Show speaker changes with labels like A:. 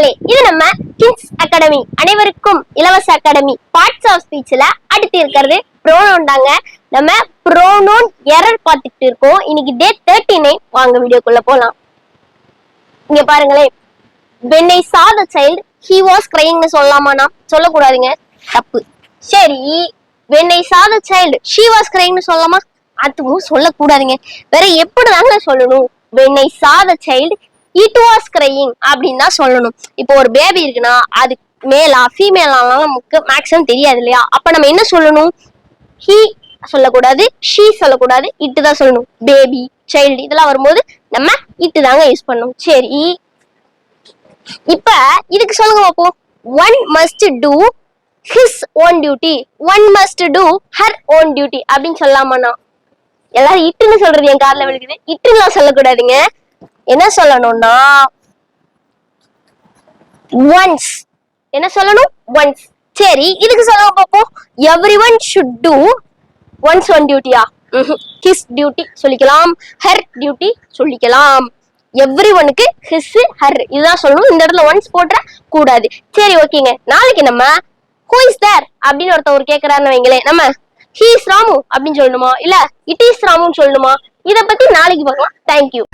A: மக்களே, இது நம்ம கிங்ஸ் அகாடமி அனைவருக்கும் இலவச அகாடமி பார்ட்ஸ் ஆஃப் ஸ்பீச்ல அடுத்து இருக்கிறது ப்ரோனவுன் தாங்க. நம்ம ப்ரோனவுன் எரர் பார்த்துட்டு இருக்கோம். இன்னைக்கு டே 39. வாங்க வீடியோக்குள்ள போலாம். இங்க பாருங்களேன், when I saw the child he was crying னு சொல்லலாமா? சொல்லக்கூடாதுங்க, தப்பு. சரி, when I saw the child she was crying னு சொல்லலாமா? அதுவும் சொல்லக்கூடாதுங்க. வேற எப்படிதாங்க சொல்லணும்? when I saw the child it was crying அப்படின்னு தான் சொல்லணும். இப்போ ஒரு பேபி இருக்குன்னா அது மேலா ஃபீமேலாலாம் நமக்கு மேக்ஸிமம் தெரியாது இல்லையா? அப்ப நம்ம என்ன சொல்லணும்? ஹீ சொல்லக்கூடாது, ஷீ சொல்லக்கூடாது, இட்டு தான் சொல்லணும். பேபி, சைல்டு இதெல்லாம் வரும்போது நம்ம இட்டு தாங்க யூஸ் பண்ணணும். சரி, இப்ப இதுக்கு சொல்லுங்க பாப்போம். One must do his own duty, one must do her own duty அப்படின்னு சொல்லலாமாண்ணா? எல்லாரும் இட்டுன்னு சொல்றது என் கார்ல விழுக்குது. இட்டுலாம் சொல்லக்கூடாதுங்க. என்ன சொல்லணும்னா ஒன்ஸ். என்ன சொல்லணும்? ஒன்ஸ். சரி, இதுக்கு சொல்ல பார்ப்போம். Everyone should do once one டியூட்டியா? ஹிஸ் டியூட்டி சொல்லிக்கலாம், ஹர் டியூட்டி சொல்லிக்கலாம். எவ்ரிஒனுக்கு ஹிஸ் ஹர் இதுதான் சொல்லணும். இந்த இடத்துல ஒன்ஸ் போட்டுற கூடாது. சரி, ஓகேங்க. நாளைக்கு நம்ம ஹூ இஸ் தேர் அப்படின்னு ஒருத்தவர் கேட்கிறாருன்னு வைங்களேன், நம்ம ஹீ இஸ் ராமு அப்படின்னு சொல்லணுமா இல்ல இட் இஸ் ராமுன்னு சொல்லணுமா? இத பத்தி நாளைக்கு பார்க்கலாம். தேங்க்யூ.